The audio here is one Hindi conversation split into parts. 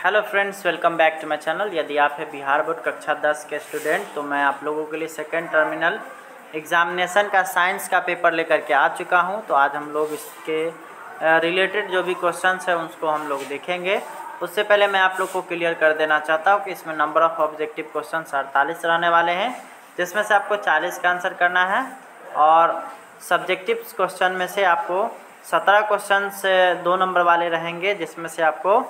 Hello friends, welcome back to my channel. यदि आप है बिहार बोर्ड कक्षा 10 के स्टूडेंट तो मैं आप लोगों के लिए सेकेंड टर्मिनल एग्जामिनेशन का साइंस का पेपर लेकर के आ चुका हूं। तो आज हम लोग इसके रिलेटेड जो भी क्वेश्चंस है उसको हम लोग देखेंगे। उससे पहले मैं आप लोग को क्लियर कर देना चाहता हूँ कि इसमें नंबर ऑफ ऑब्जेक्टिव क्वेश्चन 48 रहने वाले हैं, जिसमें से आपको 40 का आंसर करना है। और सब्जेक्टिव क्वेश्चन में से आपको 17 क्वेश्चन से 2 नंबर वाले रहेंगे, जिसमें से आपको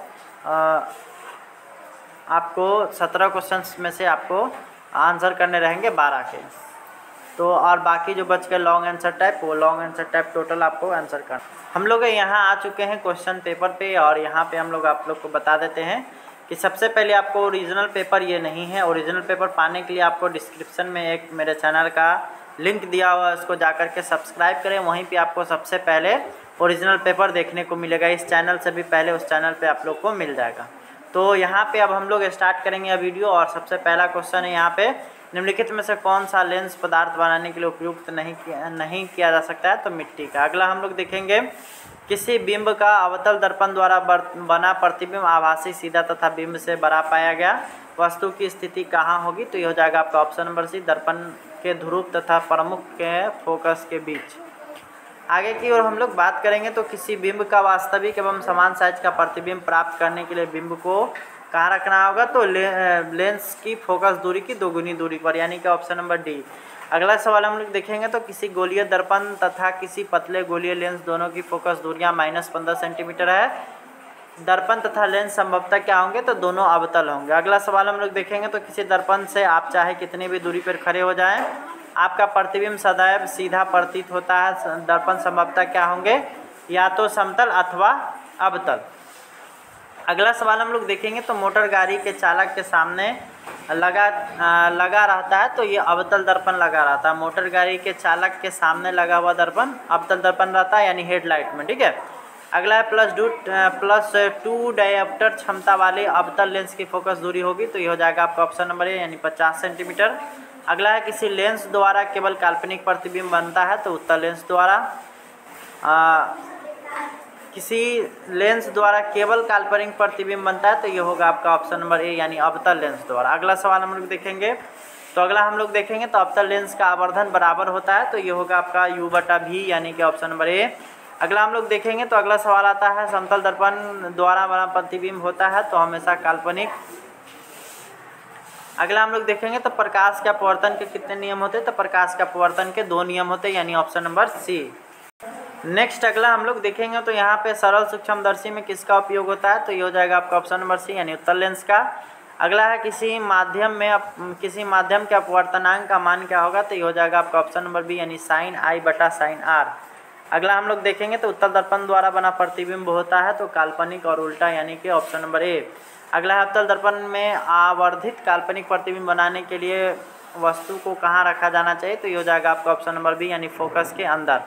17 क्वेश्चंस में से आपको आंसर करने रहेंगे 12 के। तो और बाकी जो बच गए लॉन्ग आंसर टाइप, वो लॉन्ग आंसर टाइप टोटल आपको आंसर करना। हम लोग यहाँ आ चुके हैं क्वेश्चन पेपर पे, और यहाँ पे हम लोग आप लोग को बता देते हैं कि सबसे पहले आपको ओरिजिनल पेपर ये नहीं है। ओरिजिनल पेपर पाने के लिए आपको डिस्क्रिप्शन में एक मेरे चैनल का लिंक दिया हुआ है, उसको जाकर के सब्सक्राइब करें। वहीं पे आपको सबसे पहले ओरिजिनल पेपर देखने को मिलेगा। इस चैनल से भी पहले उस चैनल पे आप लोग को मिल जाएगा। तो यहाँ पे अब हम लोग स्टार्ट करेंगे वीडियो। और सबसे पहला क्वेश्चन है यहाँ पे, निम्नलिखित में से कौन सा लेंस पदार्थ बनाने के लिए उपयुक्त नहीं किया जा सकता है? तो मिट्टी का। अगला हम लोग देखेंगे, किसी बिंब का अवतल दर्पण द्वारा बना प्रतिबिंब आभासी, सीधा तथा बिंब से बड़ा पाया गया वस्तु की स्थिति कहाँ होगी? तो ये हो जाएगा आपका ऑप्शन नंबर सी, दर्पण के ध्रुव तथा प्रमुख के फोकस के बीच। आगे की ओर हम लोग बात करेंगे, तो किसी बिंब का वास्तविक एवं समान साइज का प्रतिबिंब प्राप्त करने के लिए बिंब को कहाँ रखना होगा? तो लेंस की फोकस दूरी की दोगुनी दूरी पर, यानी कि ऑप्शन नंबर डी। अगला सवाल हम लोग देखेंगे, तो किसी गोलीय दर्पण तथा किसी पतले गोलीय लेंस दोनों की फोकस दूरियाँ -15 सेंटीमीटर है। दर्पण तथा लेंस संभवतः क्या होंगे? तो दोनों अवतल होंगे। अगला सवाल हम लोग देखेंगे, तो किसी दर्पण से आप चाहे कितनी भी दूरी पर खड़े हो जाएं, आपका प्रतिबिंब सदैव सीधा प्रतीत होता है। दर्पण संभवतः क्या होंगे? या तो समतल अथवा अवतल। अगला सवाल हम लोग देखेंगे, तो मोटर गाड़ी के चालक के सामने लगा रहता है, तो ये अवतल दर्पण लगा रहता है। मोटर गाड़ी के चालक के सामने लगा हुआ दर्पण अवतल दर्पण रहता है, यानी हेडलाइट में। ठीक है। अगला है +2 डायोप्टर क्षमता वाले अवतल लेंस की फोकस दूरी होगी, तो ये हो जाएगा आपका ऑप्शन नंबर ए, यानी 50 सेंटीमीटर। अगला है, किसी लेंस द्वारा केवल काल्पनिक प्रतिबिंब बनता है, तो उत्तल लेंस द्वारा। किसी लेंस द्वारा केवल काल्पनिक प्रतिबिंब बनता है, तो ये होगा आपका ऑप्शन नंबर ए, यानी अवतल लेंस द्वारा। अगला सवाल हम लोग देखेंगे, तो अगला हम लोग देखेंगे, तो अवतल लेंस का आवर्धन बराबर होता है, तो ये होगा आपका U/V, यानी कि ऑप्शन नंबर ए। अगला हम लोग देखेंगे, तो अगला सवाल आता है, समतल दर्पण द्वारा बना प्रतिबिंब होता है, तो हमेशा काल्पनिक। अगला हम लोग देखेंगे, तो प्रकाश के अपवर्तन के कितने नियम होते हैं? तो प्रकाश के अपवर्तन के 2 नियम होते हैं, यानी ऑप्शन नंबर सी। नेक्स्ट अगला हम लोग देखेंगे, तो यहाँ पे सरल सूक्ष्मदर्शी में किसका उपयोग होता है? तो ये हो जाएगा आपका ऑप्शन नंबर सी, यानी उत्तल लेंस का। अगला है, किसी माध्यम के अपवर्तनांक का मान क्या होगा? तो ये हो जाएगा आपका ऑप्शन नंबर बी, यानी sin I/sin R। अगला हम लोग देखेंगे, तो उत्तल दर्पण द्वारा बना प्रतिबिंब होता है, तो काल्पनिक और उल्टा, यानी कि ऑप्शन नंबर ए। अगला है, अवतल दर्पण में आवर्धित काल्पनिक प्रतिबिंब बनाने के लिए वस्तु को कहाँ रखा जाना चाहिए? तो ये हो जाएगा आपका ऑप्शन नंबर बी, यानी फोकस के अंदर।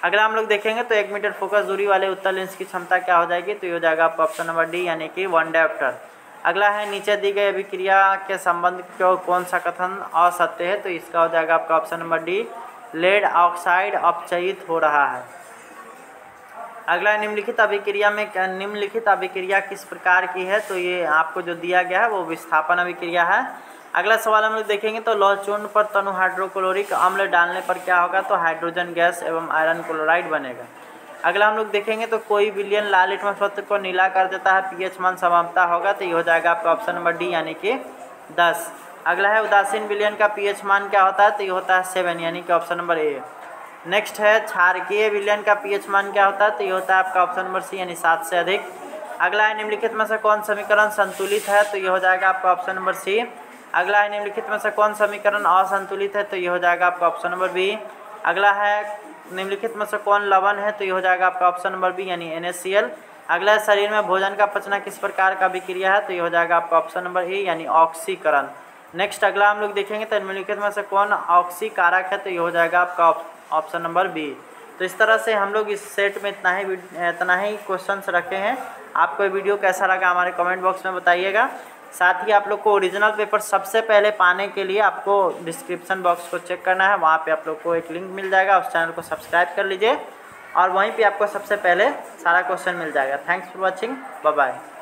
अगला हम लोग देखेंगे, तो 1 मीटर फोकस दूरी वाले उत्तल लेंस की क्षमता क्या हो जाएगी? तो ये हो जाएगा आपका ऑप्शन नंबर डी, यानी कि 1 डायोप्टर। अगला है, नीचे दी गई अभिक्रिया के संबंध को कौन सा कथन असत्य है? तो इसका हो जाएगा आपका option number D, lead oxide अपचयित हो रहा है। अगला, निम्नलिखित अभिक्रिया किस प्रकार की है? तो ये आपको जो दिया गया है वो विस्थापन अभिक्रिया है। अगला सवाल हम लोग देखेंगे, तो लौह चूर्ण पर तनु हाइड्रोक्लोरिक अम्ल डालने पर क्या होगा? तो हाइड्रोजन गैस एवं आयरन क्लोराइड बनेगा। अगला हम लोग देखेंगे, तो कोई विलयन लाल लिटमस पत्र को नीला कर देता है, पीएच मान समानता होगा, तो ये हो जाएगा आपका ऑप्शन नंबर डी, यानी कि 10। अगला है, उदासीन विलयन का पीएच मान क्या होता है? तो ये होता है 7, यानी कि ऑप्शन नंबर ए। नेक्स्ट है, क्षारकीय विलयन का पीएच मान क्या होता है? तो ये होता है आपका ऑप्शन नंबर सी, यानी 7 से अधिक। अगला है, निम्नलिखित में से कौन समीकरण संतुलित है? तो ये हो जाएगा आपका ऑप्शन नंबर सी। अगला है, निम्नलिखित में से कौन समीकरण असंतुलित है? तो ये हो जाएगा आपका ऑप्शन नंबर बी। अगला है, निम्नलिखित में से कौन लवण है? तो ये हो जाएगा आपका ऑप्शन नंबर बी, यानी NaCl। अगला है, शरीर में भोजन का पचना किस प्रकार का अभिक्रिया है? तो ये हो जाएगा आपका ऑप्शन नंबर ए, यानी ऑक्सीकरण। नेक्स्ट अगला हम लोग देखेंगे, तो निम्नलिखित में से कौन ऑक्सीकारक है? तो ये हो जाएगा आपका ऑप्शन नंबर बी। तो इस तरह से हम लोग इस सेट में इतना ही क्वेश्चंस रखे हैं। आपको ये वीडियो कैसा लगा हमारे कमेंट बॉक्स में बताइएगा। साथ ही आप लोग को ओरिजिनल पेपर सबसे पहले पाने के लिए आपको डिस्क्रिप्शन बॉक्स को चेक करना है, वहाँ पे आप लोग को एक लिंक मिल जाएगा, उस चैनल को सब्सक्राइब कर लीजिए और वहीं पे आपको सबसे पहले सारा क्वेश्चन मिल जाएगा। Thanks for watching, bye bye.